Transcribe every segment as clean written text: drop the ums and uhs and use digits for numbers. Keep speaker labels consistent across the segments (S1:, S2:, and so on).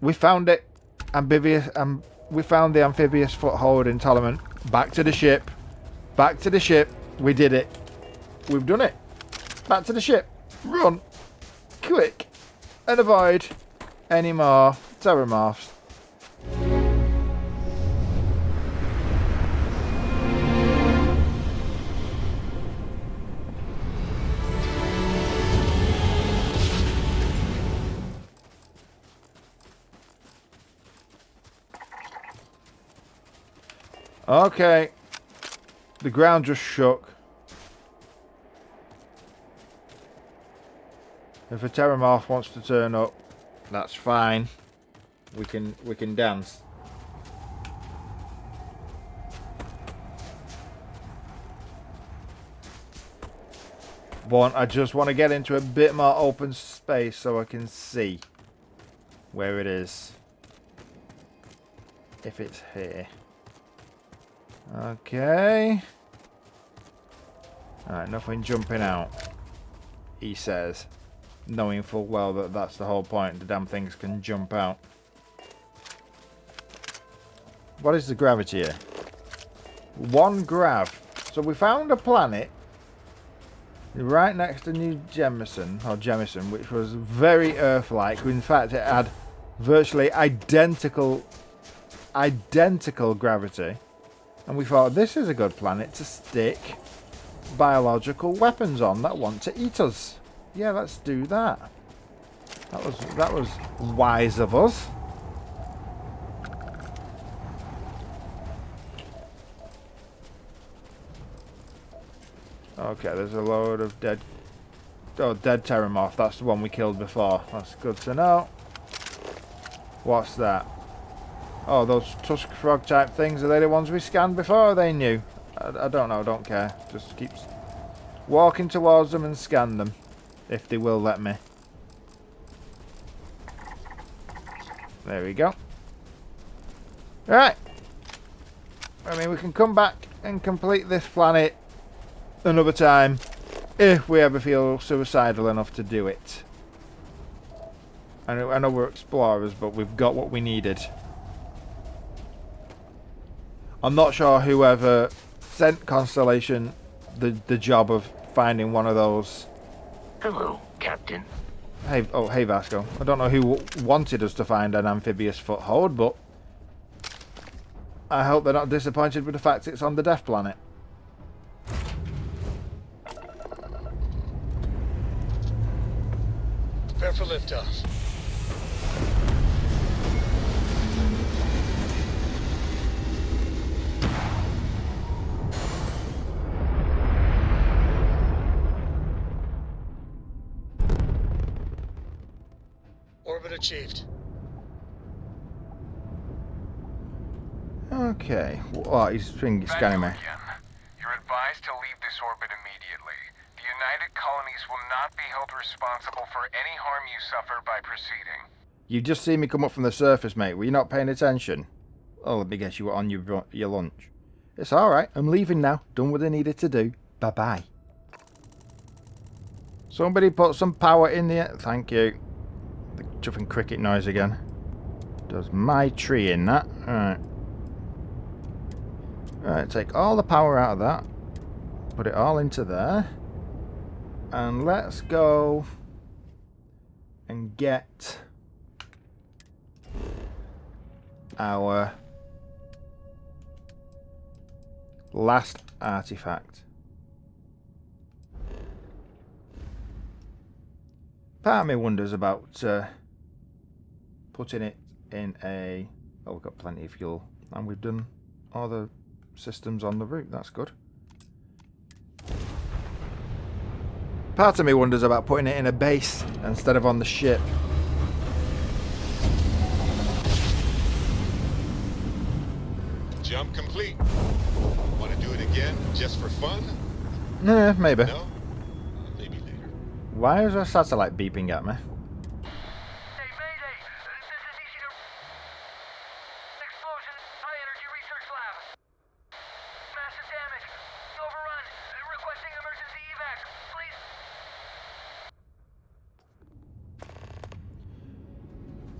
S1: We found it. Amphibious. We found the amphibious foothold in Ptolemy. Back to the ship. Back to the ship. We did it. We've done it. Back to the ship. Run. Quick. And avoid any more terramorphs. Okay. The ground just shook. If a terramorph wants to turn up, that's fine. We can dance. But I just want to get into a bit more open space so I can see where it is. If it's here. Okay. Alright, nothing jumping out. He says. Knowing full well that that's the whole point. The damn things can jump out. What is the gravity here? 1 grav. So we found a planet right next to New Jemison, which was very Earth-like. In fact, it had virtually identical gravity. And we thought this is a good planet to stick biological weapons on that want to eat us. Yeah, let's do that. That was wise of us. Okay, there's a load of dead terramorph. That's the one we killed before. That's good to know. What's that? Oh, those tusk frog type things, are they the ones we scanned before? Or are they new? I don't know, don't care. Just keep walking towards them and scan them. If they will let me. There we go. Right. I mean, we can come back and complete this planet another time if we ever feel suicidal enough to do it. I know we're explorers, but we've got what we needed. I'm not sure whoever sent Constellation the job of finding one of those.
S2: Hello, Captain.
S1: Hey Vasco. I don't know who wanted us to find an amphibious foothold, but I hope they're not disappointed with the fact it's on the Death Planet.
S3: Prepare for liftoff. Orbit achieved.
S1: Okay. Oh, he's scanning me.
S4: You're advised to leave this orbit immediately. The United Colonies will not be held responsible for any harm you suffer by proceeding.
S1: You just seen me come up from the surface, mate. Were you not paying attention? Oh, let me guess, you were on your lunch. It's alright. I'm leaving now. Done what I needed to do. Bye-bye. Somebody put some power in the... Thank you. The chuffing cricket noise again. Does my tree in that? Alright. Alright, take all the power out of that. Put it all into there. And let's go and get our last artifact. Part of me wonders about putting it in a... Oh, we've got plenty of fuel. And we've done all the systems on the route. That's good. Part of me wonders about putting it in a base instead of on the ship.
S5: Jump complete. Want to do it again, just for fun?
S1: Nah, maybe.
S5: No? Maybe later.
S1: Why is our satellite beeping at me?
S2: Hey, Mayday! This is easy to... Explosion, high energy research lab. Massive damage. Overrun. Requesting emergency evac, please.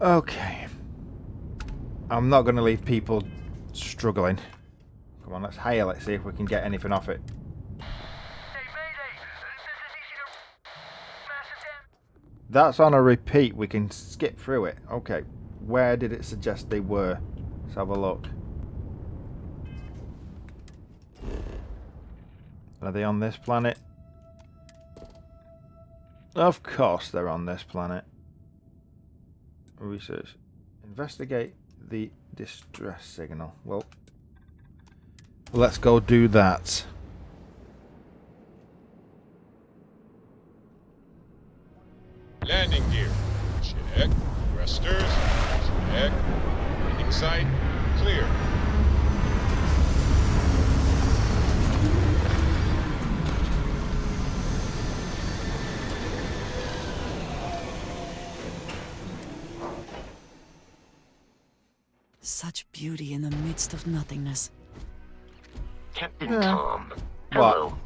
S1: Okay. I'm not going to leave people struggling. Come on, let's hail it, see if we can get anything off it.
S2: Hey, Mayday! This is easy to... Massive damage.
S1: That's on a repeat. We can skip through it. Okay. Where did it suggest they were? Let's have a look. Are they on this planet? Of course they're on this planet. Research. Investigate the distress signal. Well, let's go do that.
S5: Landing gear. Check. Thrusters. Check. Landing site. Clear.
S6: Such beauty in the midst of nothingness.
S7: Captain Tom,
S1: What?
S7: hello.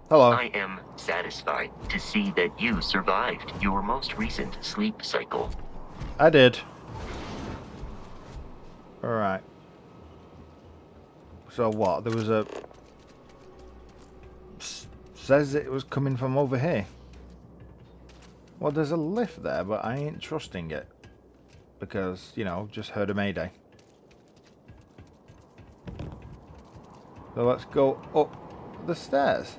S1: Hello.
S7: I am satisfied to see that you survived your most recent sleep cycle.
S1: I did. Alright. So what? There was a... says it was coming from over here. Well, there's a lift there, but I ain't trusting it. Because, you know, just heard a mayday. So let's go up the stairs.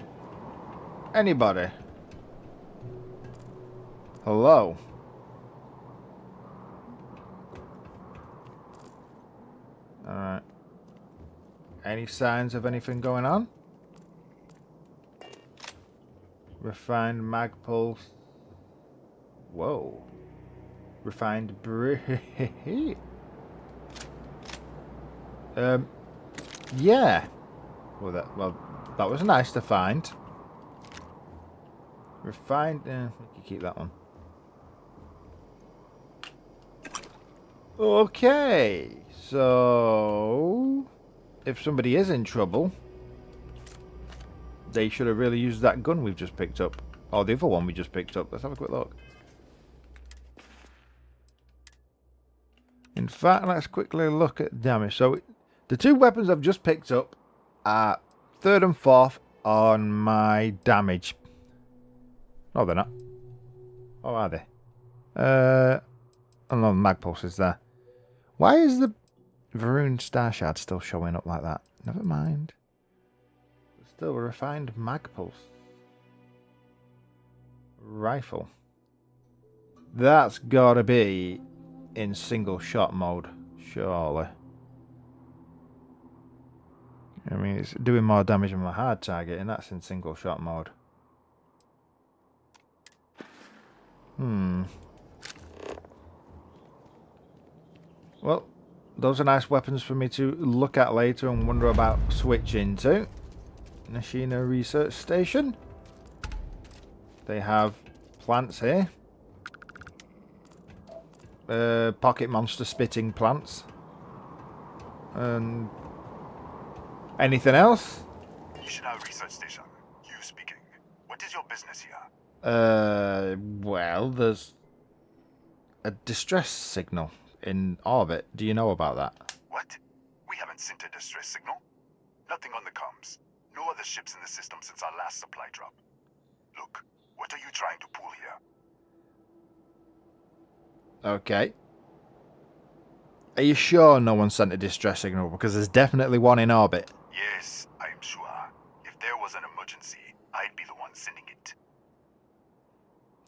S1: Anybody? Hello? Alright. Any signs of anything going on? Refined mag pulse. Whoa. Refined yeah. Well, that was nice to find. Refined. We can keep that one. Okay. So, if somebody is in trouble, they should have really used that gun we've just picked up. Or the other one we just picked up. Let's have a quick look. In fact, let's quickly look at damage. So, the two weapons I've just picked up are 3rd and 4th on my damage. No, they're not. Oh, are they? Oh no, mag pulse is there. Why is the Varun Star Shard still showing up like that? Never mind. Still a refined mag pulse. Rifle. That's gotta be in single shot mode, surely. I mean, it's doing more damage than my hard target, and that's in single shot mode. Well, those are nice weapons for me to look at later and wonder about switching to. Nashina Research Station. They have plants here. Pocket monster spitting plants. And anything else?
S8: Nashina Research Station. You speaking. What is your business here?
S1: Well, there's a distress signal in orbit. Do you know about that?
S8: What? We haven't sent a distress signal. Nothing on the comms. No other ships in the system since our last supply drop. Look, what are you trying to pull here?
S1: Okay. Are you sure no one sent a distress signal? Because there's definitely one in orbit.
S8: Yes, I'm sure. If there was an emergency, I'd be the one sending it.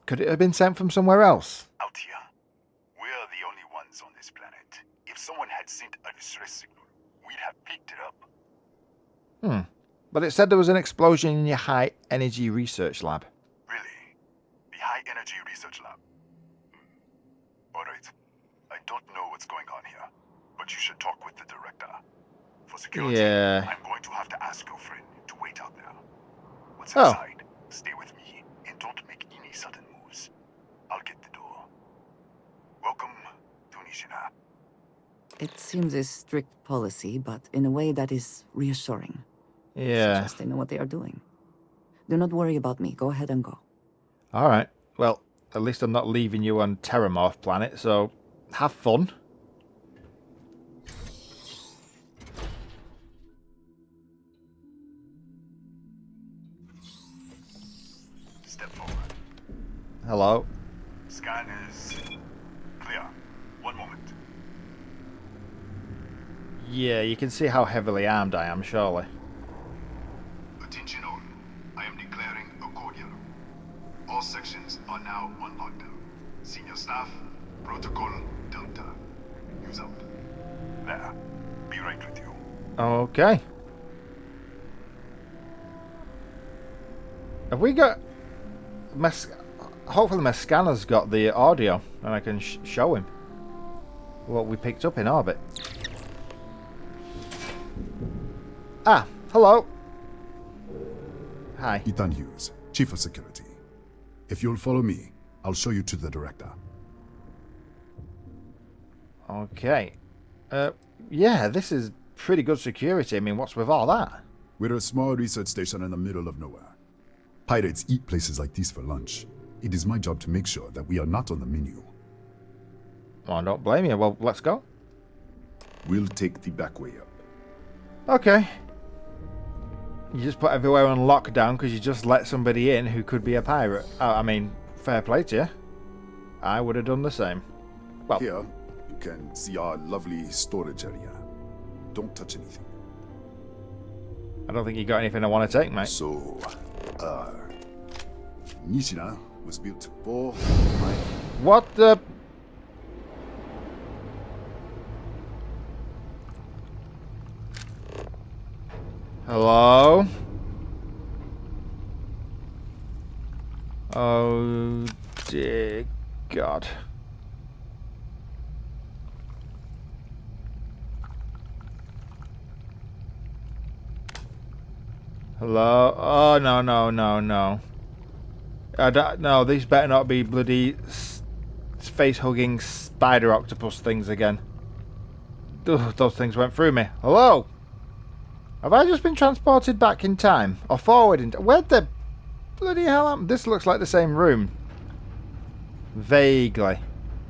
S1: Could it have been sent from somewhere else?
S8: Out here, we're the only ones on this planet. If someone had sent a distress signal, we'd have picked it up.
S1: But it said there was an explosion in your high energy research lab.
S8: Really? The High Energy Research Lab? Alright. I don't know what's going on here, but you should talk with the director. For security,
S1: Yeah.
S8: I'm going to have to ask your friend to wait out there. What's
S1: Oh.
S8: inside? Stay with me and don't make any sudden moves. I'll get the door. Welcome to Nishina.
S6: It seems a strict policy, but in a way that is reassuring.
S1: Yeah.
S6: Suggests they know what they are doing. Do not worry about me. Go ahead and go.
S1: Alright. Well, at least I'm not leaving you on Terramorph planet, so have fun. Hello.
S8: Scan is clear. One moment.
S1: Yeah, you can see how heavily armed I am, surely.
S8: Attention all. I am declaring a cordial. All sections are now on lockdown. Senior staff, protocol Delta. Use out. There. Be right with you.
S1: Okay. Have we got... Hopefully my scanner's got the audio and I can show him what we picked up in orbit. Ah, hello. Hi.
S9: Ethan Hughes, Chief of Security. If you'll follow me, I'll show you to the Director.
S1: Okay. Yeah, this is pretty good security. I mean, what's with all that?
S9: We're a small research station in the middle of nowhere. Pirates eat places like these for lunch. It is my job to make sure that we are not on the menu.
S1: Well, I don't blame you. Well, let's go.
S9: We'll take the back way up.
S1: Okay. You just put everywhere on lockdown because you just let somebody in who could be a pirate. I mean, fair play to you. I would have done the same. Well,
S9: Here, you can see our lovely storage area. Don't touch anything.
S1: I don't think you got anything I want to take, mate.
S9: So, Nishina was built for
S1: What the... Hello? Oh, dear God. Hello? Oh, no, no, no, no. No, these better not be bloody face-hugging spider octopus things again. Ugh, those things went through me. Hello? Have I just been transported back in time? Or forward in time? Where the bloody hell am... This looks like the same room. Vaguely.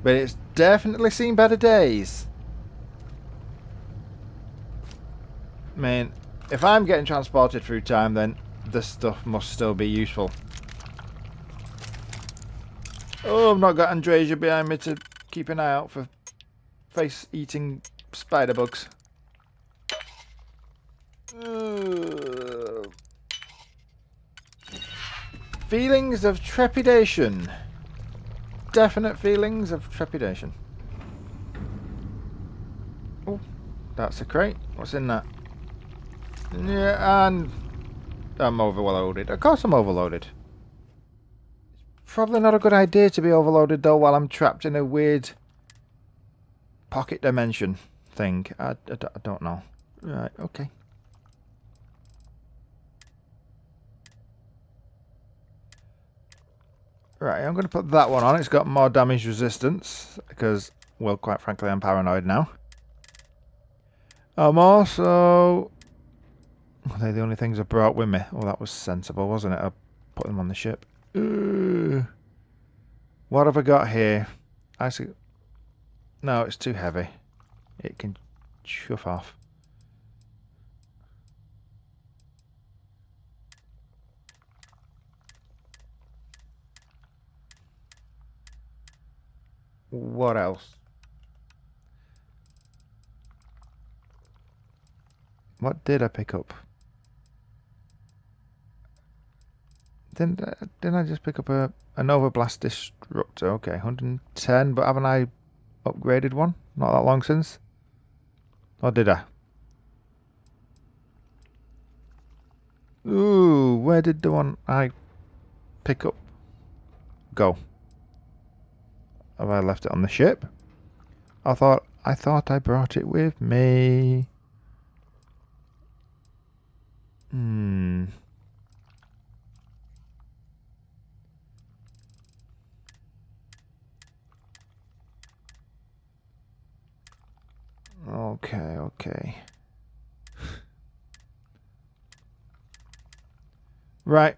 S1: But it's definitely seen better days. I mean, if I'm getting transported through time, then this stuff must still be useful. Oh, I've not got Andresia behind me to keep an eye out for face-eating spider bugs. Feelings of trepidation. Definite feelings of trepidation. Oh, that's a crate. What's in that? Yeah, and I'm overloaded. Of course I'm overloaded. Probably not a good idea to be overloaded though while I'm trapped in a weird pocket dimension thing. I don't know. Right, okay. Right, I'm going to put that one on. It's got more damage resistance because, well, quite frankly, I'm paranoid now. I'm also... Are they the only things I brought with me? Oh, that was sensible, wasn't it? I put them on the ship. What have I got here? I see. No, it's too heavy. It can chuff off. What else? What did I pick up? Didn't I just pick up a Nova Blast Disruptor? Okay, 110, but haven't I upgraded one? Not that long since. Or did I? Ooh, where did the one I pick up go? Have I left it on the ship? I thought I brought it with me. Okay. Right.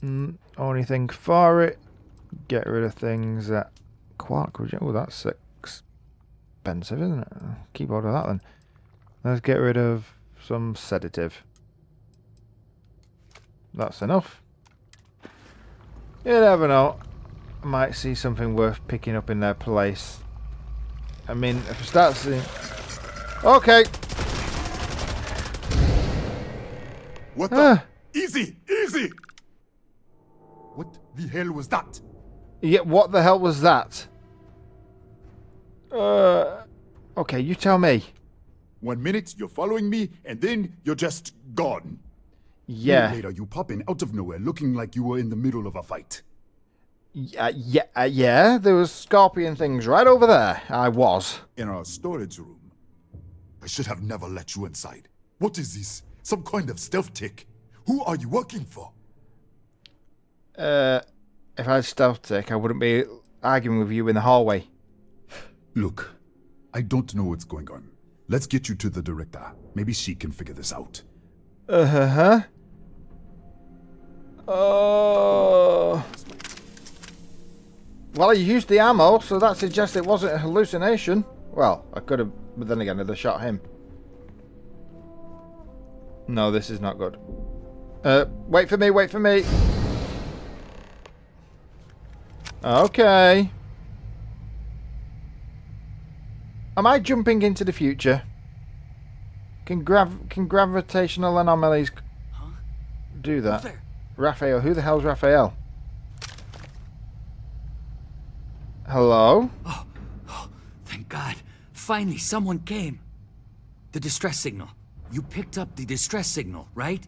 S1: Only thing for it. Get rid of things that Quark. Oh, that's expensive, isn't it? Keep hold of that then. Let's get rid of some sedative. That's enough. You never know. I might see something worth picking up in their place. I mean, if I start seeing... Okay!
S9: What the? Easy! Easy! What the hell was that?
S1: Yeah, what the hell was that? Okay, you tell me.
S9: 1 minute, you're following me, and then you're just gone.
S1: Yeah.
S9: Later, you pop in out of nowhere looking like you were in the middle of a fight.
S1: Yeah, there was scorpion things right over there. I was.
S9: In our storage room. I should have never let you inside. What is this? Some kind of stealth tick? Who are you working for?
S1: If I had stealth tick, I wouldn't be arguing with you in the hallway.
S9: Look, I don't know what's going on. Let's get you to the director. Maybe she can figure this out.
S1: Uh-huh. Well, I used the ammo, so that suggests it wasn't a hallucination. Well, I could have, but then again, I'd have shot him. No, this is not good. Wait for me, wait for me. Okay. Am I jumping into the future? Can gravitational anomalies do that? Raphael, who the hell's Raphael? Hello?
S10: Oh, thank God. Finally, someone came. The distress signal. You picked up the distress signal, right?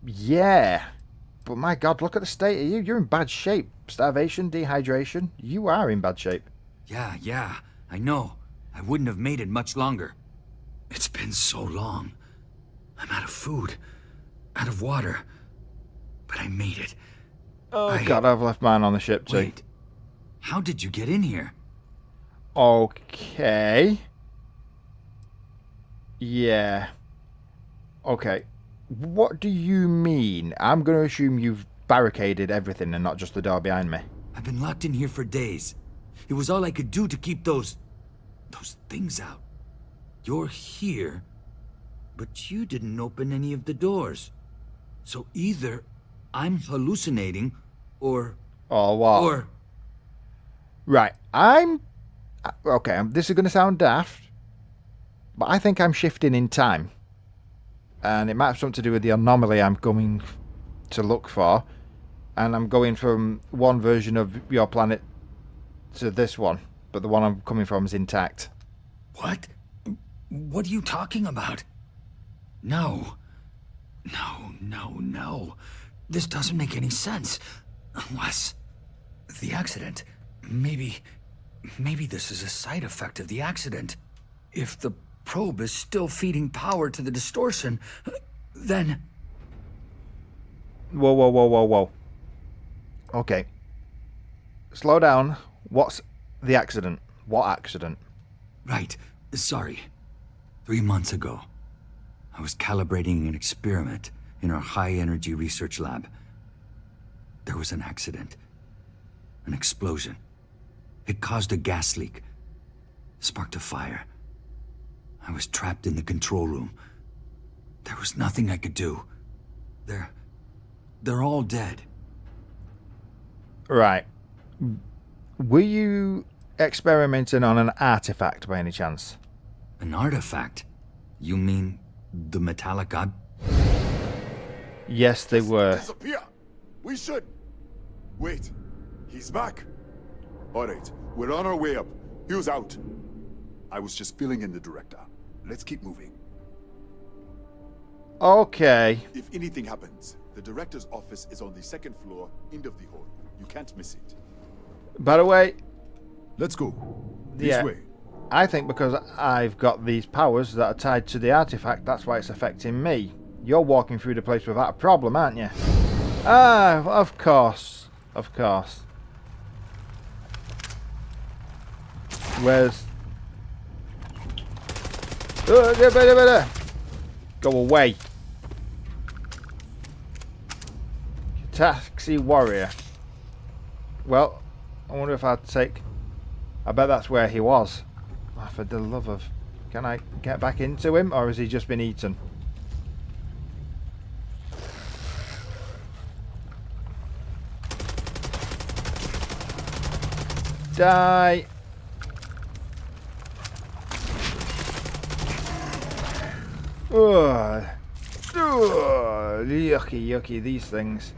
S1: Yeah. But my God, look at the state of you. You're in bad shape. Starvation, dehydration. You are in bad shape.
S10: Yeah, I know. I wouldn't have made it much longer. It's been so long. I'm out of food, out of water. But I made it.
S1: Oh, God, I've left mine on the ship too.
S10: Wait, how did you get in here?
S1: Okay. Yeah. Okay. What do you mean? I'm going to assume you've barricaded everything and not just the door behind me.
S10: I've been locked in here for days. It was all I could do to keep those things out. You're here, but you didn't open any of the doors. So either I'm hallucinating, or...
S1: Or what?
S10: Or...
S1: Right, okay, this is going to sound daft, but I think I'm shifting in time. And it might have something to do with the anomaly I'm going to look for. And I'm going from one version of your planet to this one, but the one I'm coming from is intact.
S10: What? What are you talking about? No. This doesn't make any sense. Unless... the accident. Maybe this is a side effect of the accident. If the probe is still feeding power to the distortion, then...
S1: Whoa. Okay. Slow down. What's the accident? What accident?
S10: Right. Sorry. 3 months ago, I was calibrating an experiment in our high-energy research lab. There was an accident. An explosion. It caused a gas leak. Sparked a fire. I was trapped in the control room. There was nothing I could do. They're all dead.
S1: Right. Were you experimenting on an artifact by any chance?
S10: An artifact? You mean the metallic god?
S1: Yes, they were.
S9: Disappear! We should... Wait. He's back. Alright, we're on our way up. Hugh's out. I was just filling in the director. Let's keep moving.
S1: Okay.
S9: If anything happens, the director's office is on the 2nd floor, end of the hall. You can't miss it.
S1: By the way...
S9: Let's go. This way.
S1: I think because I've got these powers that are tied to the artifact, that's why it's affecting me. You're walking through the place without a problem, aren't you? Ah, of course. Of course. Where's... Go away. Taxi warrior. Well, I wonder if I'd take... I bet that's where he was. Oh, for the love of... Can I get back into him, or has he just been eaten? Die! Ugh. Ugh. Yucky, yucky, these things.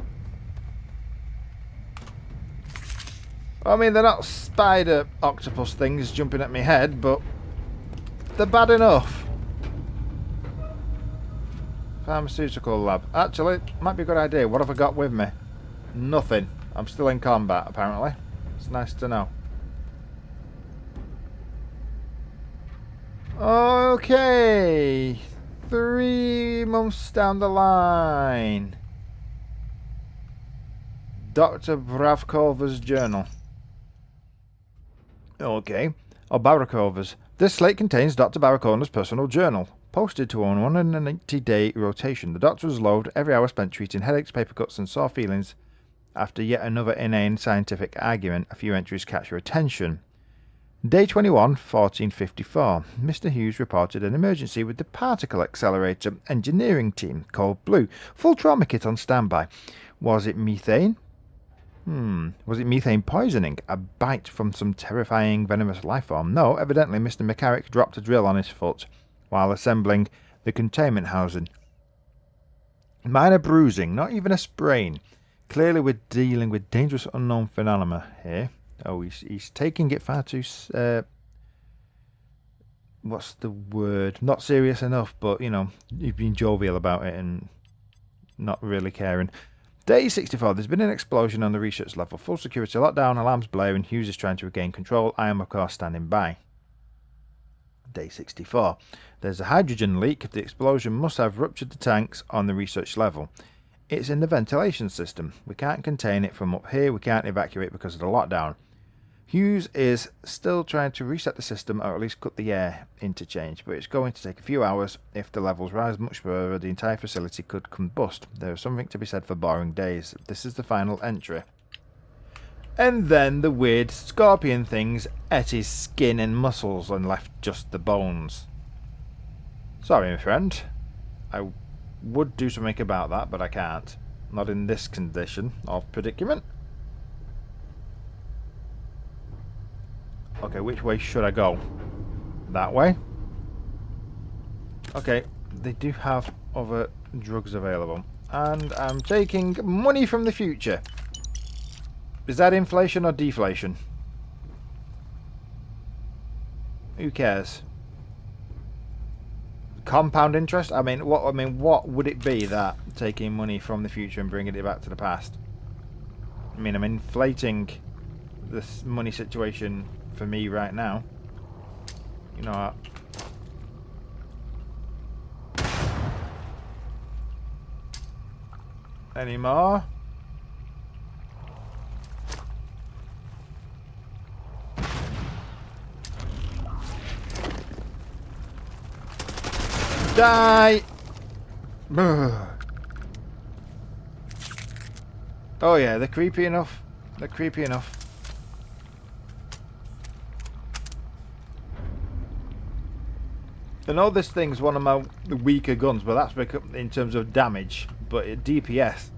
S1: I mean, they're not spider octopus things jumping at my head, but they're bad enough. Pharmaceutical lab. Actually, might be a good idea. What have I got with me? Nothing. I'm still in combat, apparently. It's nice to know. Okay. 3 months down the line. Dr. Bravkova's journal. Okay. Oh, Barakova's. This slate contains Dr. Barakova's personal journal. Posted to on 180-day rotation. The doctor was loathed every hour spent treating headaches, paper cuts, and sore feelings. After yet another inane scientific argument, a few entries catch your attention. Day 21, 1454. Mr. Hughes reported an emergency with the particle accelerator engineering team, called Blue. Full trauma kit on standby. Was it methane? Was it methane poisoning? A bite from some terrifying venomous life form? No, evidently Mr. McCarrick dropped a drill on his foot while assembling the containment housing. Minor bruising, not even a sprain. Clearly we're dealing with dangerous unknown phenomena here. Oh, he's taking it far too... what's the word? Not serious enough, but, you know, he's being jovial about it and not really caring. Day 64, there's been an explosion on the research level. Full security lockdown, alarms blaring, Hughes is trying to regain control. I am, of course, standing by. Day 64, there's a hydrogen leak. The explosion must have ruptured the tanks on the research level. It's in the ventilation system. We can't contain it from up here. We can't evacuate because of the lockdown. Hughes is still trying to reset the system or at least cut the air interchange, but it's going to take a few hours. If the levels rise much further, the entire facility could combust. There is something to be said for boring days. This is the final entry. And then the weird scorpion things ate his skin and muscles and left just the bones. Sorry, my friend. I would do something about that, but I can't. Not in this condition of predicament. Okay, which way should I go? That way? Okay, they do have other drugs available. And I'm taking money from the future. Is that inflation or deflation? Who cares? Compound interest? I mean, what would it be that taking money from the future and bringing it back to the past? I mean, I'm inflating this money situation for me right now. You know what? Any more? Die! Oh yeah, they're creepy enough. They're creepy enough. I know this thing's one of my weaker guns, but that's because in terms of damage. But at DPS,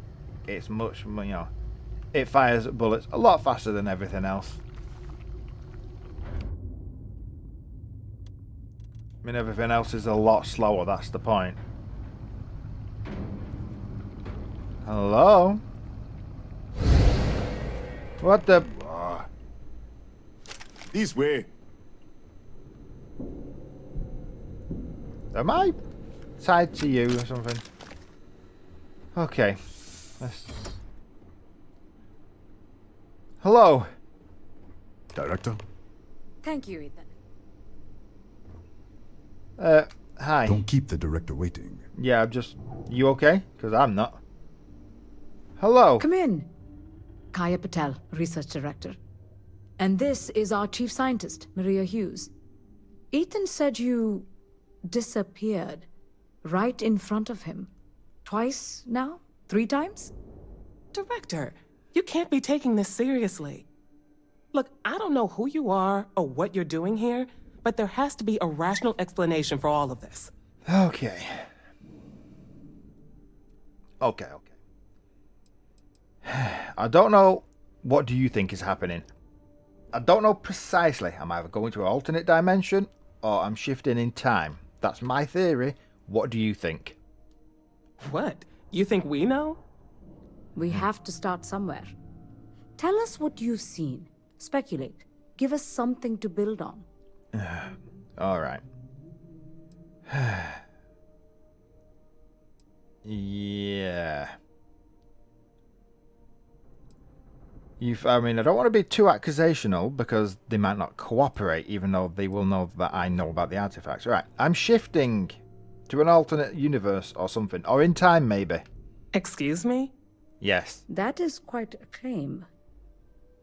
S1: it's much, you know, it fires bullets a lot faster than everything else. I mean, everything else is a lot slower, that's the point. Hello? What the...
S9: This way.
S1: Am I tied to you or something? Okay. Let's... Hello?
S9: Director?
S11: Thank you, Ethan.
S1: Hi.
S9: Don't keep the director waiting.
S1: Yeah, I'm just... You okay? Because I'm not. Hello?
S11: Come in. Kaya Patel, Research Director. And this is our Chief Scientist, Maria Hughes. Ethan said you disappeared right in front of him. Twice now? 3 times?
S12: Director, you can't be taking this seriously. Look, I don't know who you are or what you're doing here, but there has to be a rational explanation for all of this.
S1: Okay. Okay. I don't know. What do you think is happening? I don't know precisely. I'm either going to an alternate dimension or I'm shifting in time. That's my theory. What do you think?
S12: What? You think we know?
S11: We have to start somewhere. Tell us what you've seen. Speculate. Give us something to build on.
S1: All right. Yeah. I mean, I don't want to be too accusational because they might not cooperate, even though they will know that I know about the artifacts. Right, I'm shifting to an alternate universe or something, or in time maybe.
S12: Excuse me?
S1: Yes.
S11: That is quite a claim.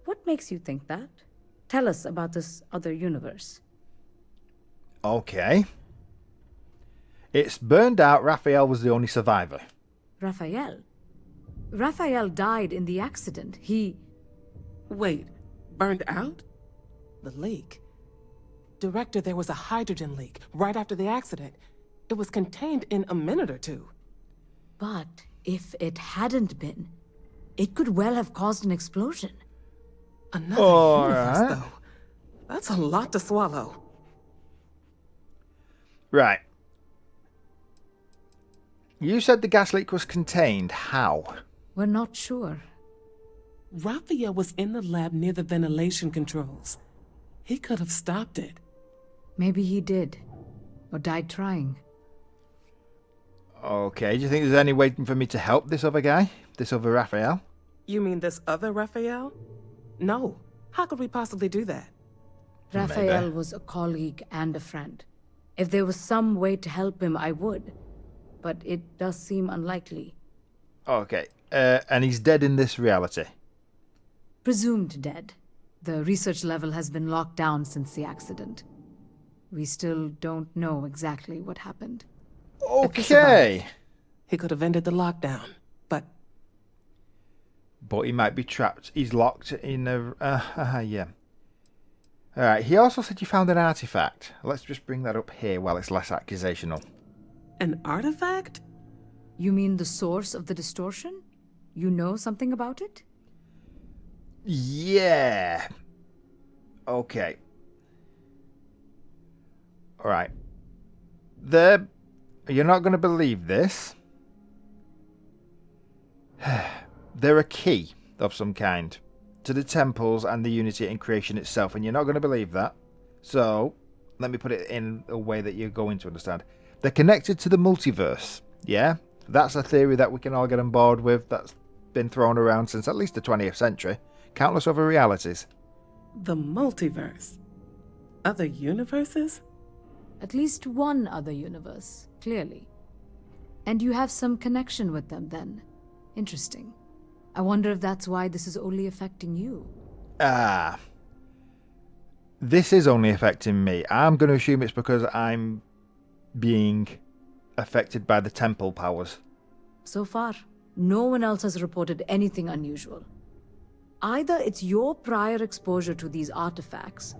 S11: What makes you think that? Tell us about this other universe.
S1: Okay. It's burned out. Raphael was the only survivor.
S11: Raphael? Raphael died in the accident. He...
S12: Wait, burned out? The leak. Director, there was a hydrogen leak right after the accident. It was contained in a minute or two.
S11: But if it hadn't been, it could well have caused an explosion.
S12: Another universe, though. That's a lot to swallow.
S1: Right. You said the gas leak was contained. How?
S11: We're not sure.
S12: Raphael was in the lab near the ventilation controls. He could have stopped it.
S11: Maybe he did. Or died trying.
S1: Okay, do you think there's any way for me to help this other guy? This other Raphael?
S12: You mean this other Raphael? No. How could we possibly do that?
S11: Raphael was a colleague and a friend. If there was some way to help him, I would. But it does seem unlikely.
S1: Okay, and he's dead in this reality?
S11: Presumed dead. The research level has been locked down since the accident. We still don't know exactly what happened.
S1: Okay.
S12: He could have ended the lockdown, but
S1: he might be trapped. He's locked in a... yeah. Alright, he also said you found an artifact. Let's just bring that up here while it's less accusational.
S12: An artifact?
S11: You mean the source of the distortion? You know something about it?
S1: Yeah. Okay. Alright. You're not going to believe this. They're a key of some kind to the temples and the Unity and creation itself, and you're not going to believe that. So, let me put it in a way that you're going to understand. They're connected to the multiverse, yeah? That's a theory that we can all get on board with. That's been thrown around since at least the 20th century. Countless other realities.
S12: The multiverse? Other universes?
S11: At least one other universe, clearly. And you have some connection with them then. Interesting. I wonder if that's why this is only affecting you.
S1: This is only affecting me. I'm going to assume it's because I'm being affected by the temple powers.
S11: So far, no one else has reported anything unusual. Either it's your prior exposure to these artifacts,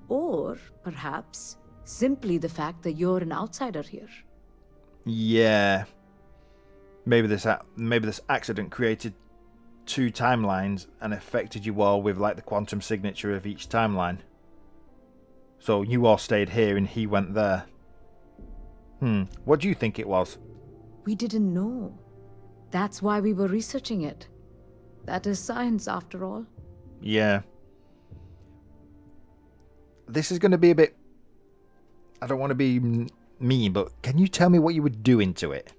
S11: or perhaps simply the fact that you're an outsider here.
S1: Yeah. Maybe this accident created two timelines and affected you all with like the quantum signature of each timeline. So you all stayed here and he went there. What do you think it was?
S11: We didn't know. That's why we were researching it. That is science, after all.
S1: Yeah. This is going to be a bit... I don't want to be mean, but can you tell me what you were doing to it?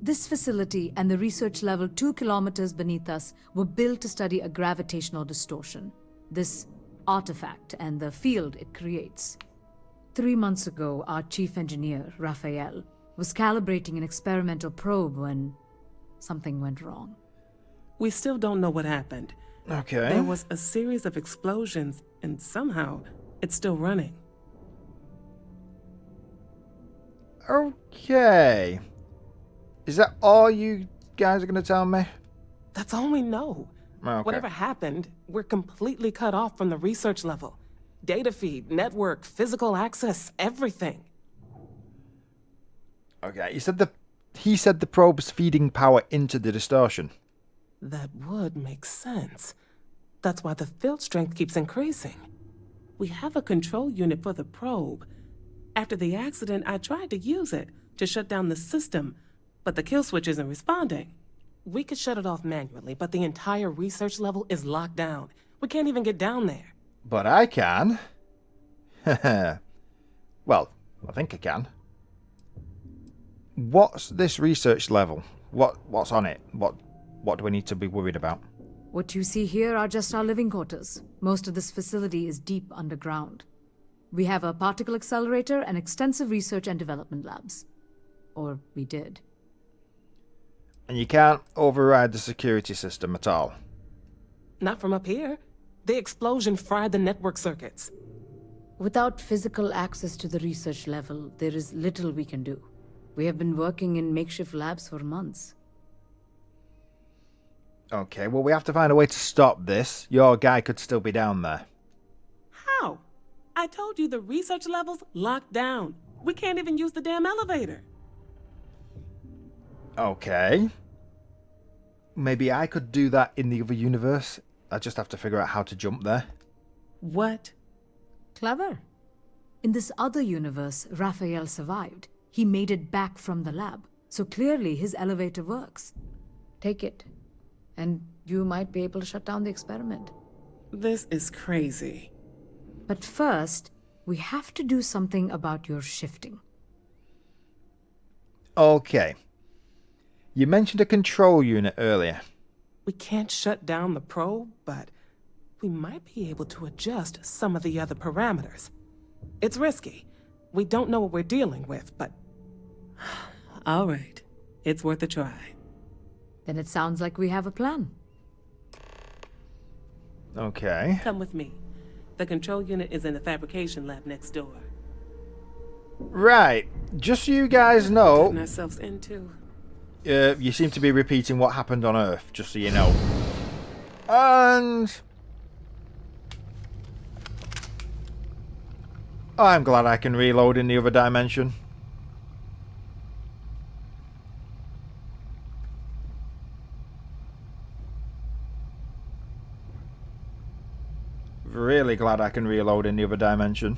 S11: This facility and the research level 2 kilometers beneath us were built to study a gravitational distortion. This artifact and the field it creates. 3 months ago, our chief engineer, Raphael, was calibrating an experimental probe when something went wrong.
S12: We still don't know what happened.
S1: Okay.
S12: There was a series of explosions, and somehow it's still running.
S1: Okay. Is that all you guys are going to tell me?
S12: That's all we know.
S1: Okay.
S12: Whatever happened, we're completely cut off from the research level. Data feed, network, physical access, everything.
S1: Okay, he said the probe's feeding power into the distortion.
S12: That would make sense. That's why the field strength keeps increasing. We have a control unit for the probe. After the accident, I tried to use it to shut down the system, but the kill switch isn't responding. We could shut it off manually, but the entire research level is locked down. We can't even get down there.
S1: But I can. Well, I think I can. What's this research level? What's on it? What do we need to be worried about?
S11: What you see here are just our living quarters. Most of this facility is deep underground. We have a particle accelerator and extensive research and development labs. Or we did.
S1: And you can't override the security system at all?
S12: Not from up here. The explosion fried the network circuits.
S11: Without physical access to the research level, there is little we can do. We have been working in makeshift labs for months.
S1: Okay, well, we have to find a way to stop this. Your guy could still be down there.
S12: How? I told you the research level's locked down. We can't even use the damn elevator.
S1: Okay. Maybe I could do that in the other universe. I just have to figure out how to jump there.
S12: What?
S11: Clever. In this other universe, Raphael survived. He made it back from the lab, so clearly his elevator works. Take it, and you might be able to shut down the experiment.
S12: This is crazy.
S11: But first, we have to do something about your shifting.
S1: Okay. You mentioned a control unit earlier.
S12: We can't shut down the probe, but we might be able to adjust some of the other parameters. It's risky. We don't know what we're dealing with, but... All right. It's worth a try.
S11: Then it sounds like we have a plan.
S1: Okay.
S12: Come with me. The control unit is in the fabrication lab next door.
S1: Right. Just so you guys know...
S12: Getting ourselves into...
S1: you seem to be repeating what happened on Earth, just so you know. And... I'm glad I can reload in the other dimension. Really glad I can reload in the other dimension.